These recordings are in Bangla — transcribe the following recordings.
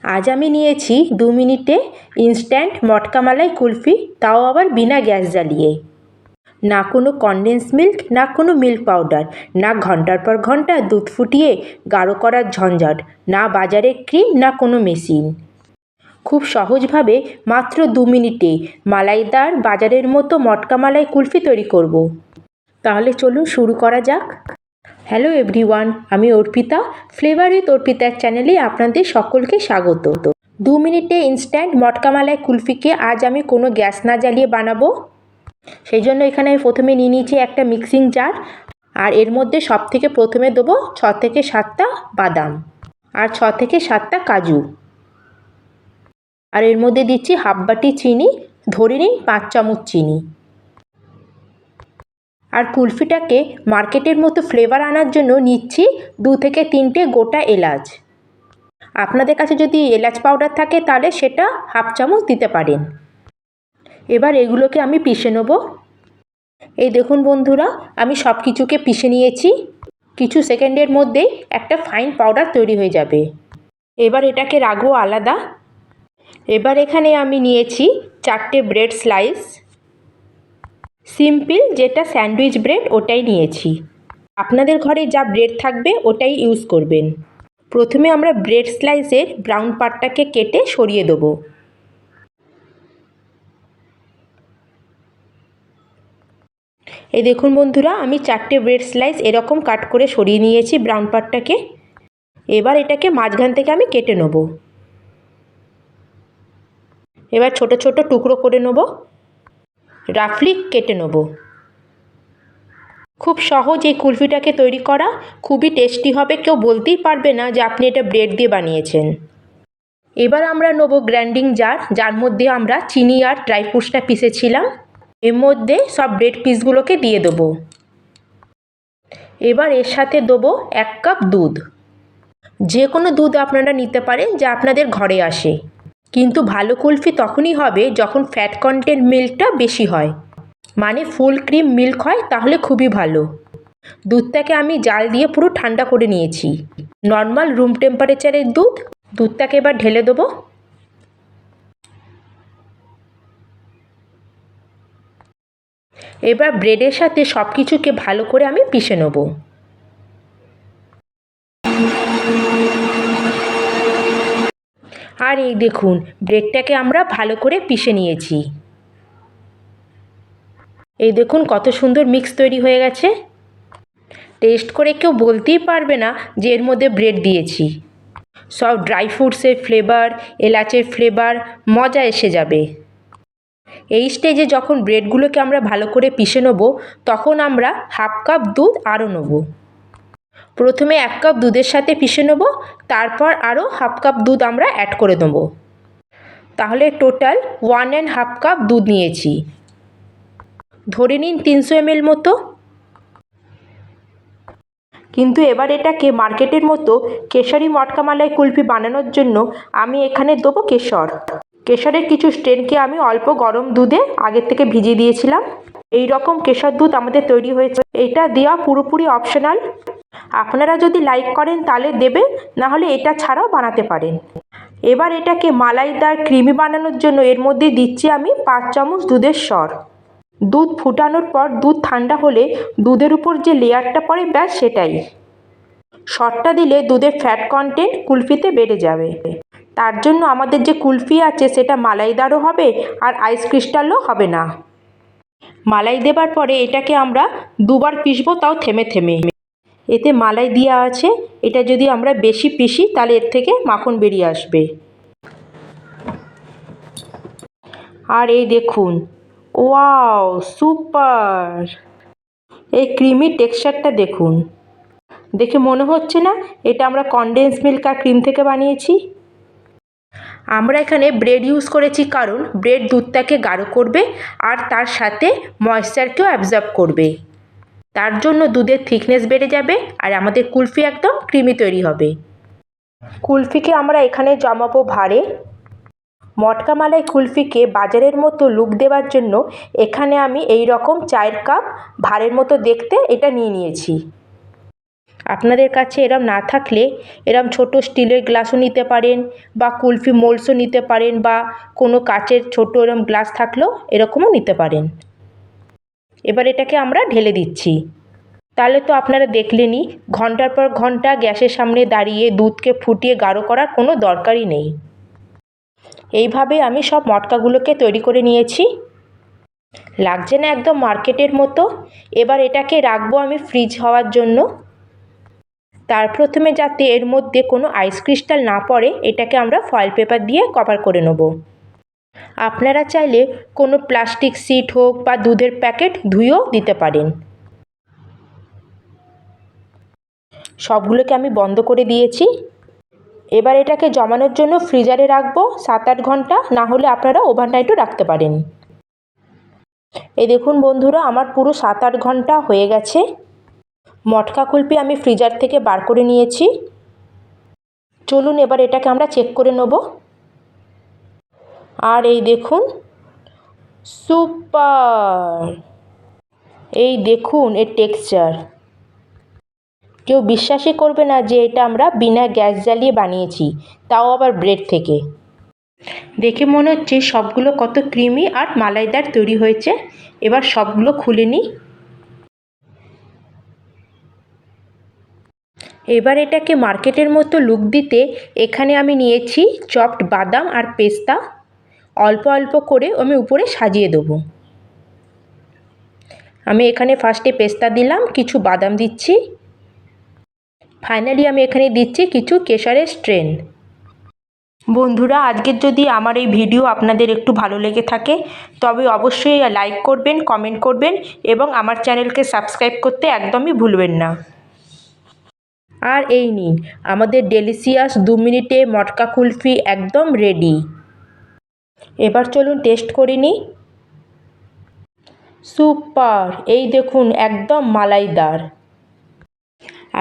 আজ আমি নিয়েছি 2 মিনিটে ইনস্ট্যান্ট মটকা মালাই কুলফি, তাও আবার বিনা গ্যাস জ্বালিয়ে। না কোনো কনডেন্স মিল্ক, না কোনো মিল্ক পাউডার, না ঘন্টার পর ঘন্টা দুধ ফুটিয়ে গাঢ় করার ঝঞ্ঝাট, না বাজারের ক্রিম, না কোনো মেশিন। খুব সহজভাবে মাত্র 2 মিনিটে মালাইদার বাজারের মতো মটকা মালাই কুলফি তৈরি করব। তাহলে চলুন শুরু করা যাক। হ্যালো এভরিওয়ান, আমি অর্পিতা। ফ্লেভার উইথ অর্পিতার চ্যানেলে আপনাদের সকলকে স্বাগত। 2 মিনিটে ইনস্ট্যান্ট মটকা মালাই কুলফিকে আজ আমি কোনো গ্যাস না জ্বালিয়ে বানাবো। সেই জন্য এখানে আমি প্রথমে নিয়ে নিয়েছি একটা মিক্সিং জার, আর এর মধ্যে সব থেকে প্রথমে দেবো 6 থেকে 7টা বাদাম আর 6 থেকে 7টা কাজু, আর এর মধ্যে দিচ্ছি হাফ বাটি চিনি, ধরে নিন 5 চামচ চিনি। আর কুলফিটাকে মার্কেটের মতো ফ্লেভার আনার জন্য নিচ্ছি 2 থেকে 3টে গোটা এলাচ। আপনাদের কাছে যদি এলাচ পাউডার থাকে তাহলে সেটা হাফ চামচ দিতে পারেন। এবার এগুলোকে আমি পিষে নেব। এই দেখুন বন্ধুরা, আমি সব কিছুকে পিষে নিয়েছি। কিছু সেকেন্ডের মধ্যেই একটা ফাইন পাউডার তৈরি হয়ে যাবে। এবার এটাকে রাখবো আলাদা। এবার এখানে আমি নিয়েছি 4টে ব্রেড স্লাইস, সিম্পল যেটা স্যান্ডউইচ ব্রেড ওটাই নিয়েছি। আপনাদের ঘরে যা ব্রেড থাকবে ওটাই ইউজ করবেন। প্রথমে আমরা ব্রেড স্লাইসের ব্রাউন পার্টটাকে কেটে সরিয়ে দেবো। এই দেখুন বন্ধুরা, আমি 4টে ব্রেড স্লাইস এরকম কাট করে সরিয়ে নিয়েছি ব্রাউন পার্টটাকে। এবার এটাকে মাঝখান থেকে আমি কেটে নেব। এবার ছোট ছোট টুকরো করে নেব, রাফলি কেটে নেব। খুব সহজ এই কুলফিটাকে তৈরি করা, খুবই টেস্টি হবে, কেউ বলতেই পারবে না যে আপনি এটা ব্রেড দিয়ে বানিয়েছেন। এবার আমরা নেব গ্রাইন্ডিং জার, যার মধ্যে আমরা চিনি আর ড্রাই ফ্রুটসটা পিষেছিলাম। এর মধ্যে সব ব্রেড পিসগুলোকে দিয়ে দেবো। এবার এর সাথে দেবো 1 কাপ দুধ। যে কোনো দুধ আপনারা নিতে পারেন যা আপনাদের ঘরে আসে, কিন্তু ভালো কুলফি তখনই হবে যখন ফ্যাট কন্টেন্ট মিল্কটা বেশি হয়, মানে ফুল ক্রিম মিল্ক হয়, তাহলে খুবই ভালো। দুধটাকে আমি জাল দিয়ে পুরো ঠান্ডা করে নিয়েছি। নর্মাল রুম টেম্পারেচারের দুধটাকে এবার ঢেলে দেবো। এবার ব্রেডের সাথে সব কিছুকে ভালো করে আমি পিষে নেব। আর এই দেখুন, ব্রেডটাকে আমরা ভালো করে পিষে নিয়েছি। এই দেখুন কত সুন্দর মিক্স তৈরি হয়ে গেছে। টেস্ট করে কেউ বলতেই পারবে না যে এর মধ্যে ব্রেড দিয়েছি। সব ড্রাই ফ্রুটসের ফ্লেভার, এলাচের ফ্লেভার, মজা এসে যাবে। এই স্টেজে যখন ব্রেডগুলোকে আমরা ভালো করে পিষে নেব, তখন আমরা হাফ কাপ দুধ আরও নেব। প্রথমে 1 কাপ দুধের সাথে পিষে নেব, তারপর আরও হাফ কাপ দুধ আমরা অ্যাড করে দেব। তাহলে টোটাল 1.5 কাপ দুধ নিয়েছি। ধরে নিন 300 ml মতো। কিন্তু এবার এটাকে মার্কেটের মতো কেশরি মটকা মালাই কুলফি বানানোর জন্য আমি এখানে দেবো কেশর। কেশরের কিছু স্ট্রেনকে আমি অল্প গরম দুধে আগের থেকে ভিজিয়ে দিয়েছিলাম। এই রকম কেশর দুধ আমাদের তৈরি হয়েছে। এটা দেওয়া পুরোপুরি অপশনাল। আপনারা যদি লাইক করেন তাহলে দেবেন, নাহলে এটা ছাড়াও বানাতে পারেন। এবার এটাকে মালাইদার ক্রিমি বানানোর জন্য এর মধ্যে দিচ্ছি আমি 5 চামচ দুধের সর। দুধ ফুটানোর পর দুধ ঠান্ডা হলে দুধের উপর যে লেয়ারটা পড়ে, ব্যাস সেটাই। সরটা দিলে দুধের ফ্যাট কন্টেন্ট কুলফিতে বেড়ে যাবে। তার জন্য আমাদের যে কুলফি আছে সেটা মালাইদারও হবে আর আইস ক্রিস্টালও হবে না। মালাই দেবার পরে এটাকে আমরা 2বার পিষবো, তাও থেমে থেমে। এতে মালাই দেওয়া আছে, এটা যদি আমরা বেশি পিষি তাহলে এর থেকে মাখন বেরিয়ে আসবে। আর এই দেখুন, ওয়াও সুপার! এই ক্রিমি টেক্সচারটা দেখুন। দেখে মনে হচ্ছে না এটা আমরা কনডেন্স মিল্ক আর ক্রিম থেকে বানিয়েছি? আমরা এখানে ব্রেড ইউজ করেছি কারণ ব্রেড দুধটাকে গাঢ় করবে আর তার সাথে ময়েশ্চারকেও অ্যাবজর্ব করবে। তার জন্য দুধের থিকনেস বেড়ে যাবে আর আমাদের কুলফি একদম ক্রিমি তৈরি হবে। কুলফিকে আমরা এখানে জমাবো ভাঁড়ে। মটকা মালাই কুলফিকে বাজারের মতো লুক দেওয়ার জন্য এখানে আমি এই রকম 4 কাপ ভাঁড়ের মতো দেখতে এটা নিয়ে নিয়েছি। আপনাদের কাছে এরম না থাকলে এরম ছোট স্টিলের গ্লাসও নিতে পারেন, বা কুলফি মোল্ডসও নিতে পারেন, বা কোনো কাচের ছোট এরম গ্লাস থাকলেও এরকমও নিতে পারেন। এবার এটাকে আমরা ঢেলে দিচ্ছি। তাহলে তো আপনারা দেখলেনই, ঘন্টার পর ঘন্টা গ্যাসের সামনে দাঁড়িয়ে দুধকে ফুটিয়ে গাঢ় করার কোনো দরকারই নেই। এইভাবে আমি সব মটকাগুলোকে তৈরি করে নিয়েছি। লাগছে না একদম মার্কেটের মতো? এবার এটাকে রাখবো আমি ফ্রিজ হওয়ার জন্য। তার প্রথমে যাতে এর মধ্যে কোনো আইস ক্রিস্টাল না পড়ে, এটাকে আমরা ফয়েল পেপার দিয়ে কভার করে নেব। আপনারা চাইলে কোনো প্লাস্টিক শিট হোক বা দুধের প্যাকেট ধুয়েও দিতে পারেন। সবগুলোকে আমি বন্ধ করে দিয়েছি। এবার এটাকে জমানোর জন্য ফ্রিজারে রাখবো 7-8 ঘন্টা, না হলে আপনারা ওভারনাইটও রাখতে পারেন। এই দেখুন বন্ধুরা, আমার পুরো 7-8 ঘন্টা হয়ে গেছে। মটকা কুলফি আমি ফ্রিজার থেকে বার করে নিয়েছি। চলুন এবার এটাকে আমরা চেক করে নেব। আর এই দেখুন, সুপার! এই দেখুন এর টেক্সচার। কেউ বিশ্বাসই করবে না যে এটা আমরা বিনা গ্যাস জ্বালিয়ে বানিয়েছি, তাও আবার ব্রেড থেকে। দেখে মনে হচ্ছে সবগুলো কত ক্রিমি আর মালাইদার তৈরি হয়েছে। এবার সবগুলো খুলে নিই। এবার এটাকে মার্কেটের মতো লুক দিতে এখানে আমি নিয়েছি চপড বাদাম আর পেস্তা। অল্প অল্প করে আমি উপরে সাজিয়ে দেবো। আমি এখানে ফার্স্টে পেস্তা দিলাম, কিছু বাদাম দিচ্ছি, ফাইনালি আমি এখানে দিচ্ছি কিছু কেশরের স্ট্রেন। বন্ধুরা, আজকের যদি আমার এই ভিডিও আপনাদের একটু ভালো লেগে থাকে তবে অবশ্যই লাইক করবেন, কমেন্ট করবেন এবং আমার চ্যানেলকে সাবস্ক্রাইব করতে একদমই ভুলবেন না। আর এই নিন, আমাদের ডেলিশিয়াস 2 মিনিটে মটকা কুলফি একদম রেডি। এবার চলুন টেস্ট করে নিই। সুপার! এই দেখুন, একদম মালাইদার।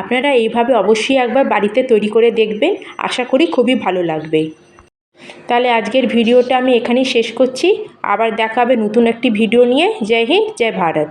আপনারা এইভাবে অবশ্যই একবার বাড়িতে তৈরি করে দেখবেন, আশা করি খুবই ভালো লাগবে। তাহলে আজকের ভিডিওটা আমি এখানেই শেষ করছি। আবার দেখা হবে নতুন একটি ভিডিও নিয়ে। জয় হিন্দ, জয় ভারত।